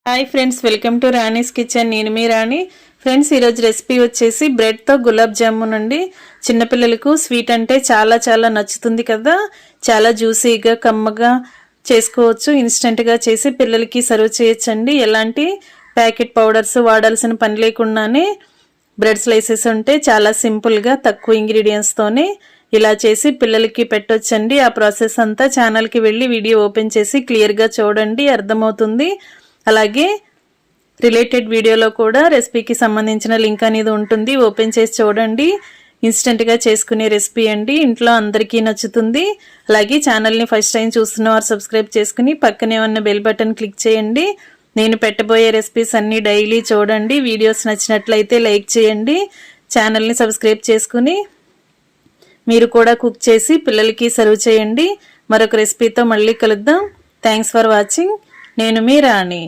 Hi friends, welcome to Rani's kitchen. నేను మీ రాణి. Friends, ఈరోజు recipe వచ్చేసి బ్రెడ్తో గులాబ్ జామున్ అండి. చిన్నపిల్లలకు స్వీట్ అంటే చాలా చాలా నచ్చుతుంది కదా. చాలా జ్యూసీగా కమ్మగా చేసుకోవచ్చు. ఇన్స్టెంట్గా చేసి పిల్లలకి సర్వ్ చేయొచ్చండి. ఎలాంటి ప్యాకెట్ పౌడర్స్ వాడాల్సిన పని లేకుండానే బ్రెడ్ స్లైసెస్ ఉంటే చాలా సింపుల్గా తక్కువ ఇంగ్రీడియంట్స్తోనే ఇలా చేసి పిల్లలకి పెట్టొచ్చండి. ఆ ప్రాసెస్ అంతా ఛానల్కి వెళ్ళి వీడియో ఓపెన్ చేసి క్లియర్గా చూడండి, అర్థమవుతుంది. అలాగే రిలేటెడ్ వీడియోలో కూడా రెసిపీకి సంబంధించిన లింక్ అనేది ఉంటుంది, ఓపెన్ చేసి చూడండి. ఇన్స్టెంట్గా చేసుకునే రెసిపీ అండి, ఇంట్లో అందరికీ నచ్చుతుంది. అలాగే ఛానల్ని ఫస్ట్ టైం చూస్తున్న వారు సబ్స్క్రైబ్ చేసుకుని పక్కనే ఉన్న బెల్ బటన్ క్లిక్ చేయండి. నేను పెట్టబోయే రెసిపీస్ అన్నీ డైలీ చూడండి. వీడియోస్ నచ్చినట్లయితే లైక్ చేయండి. ఛానల్ని సబ్స్క్రైబ్ చేసుకుని మీరు కూడా కుక్ చేసి పిల్లలకి సర్వ్ చేయండి. మరొక రెసిపీతో మళ్ళీ కలుద్దాం. Thanks for watching. నేను మీ రాణి.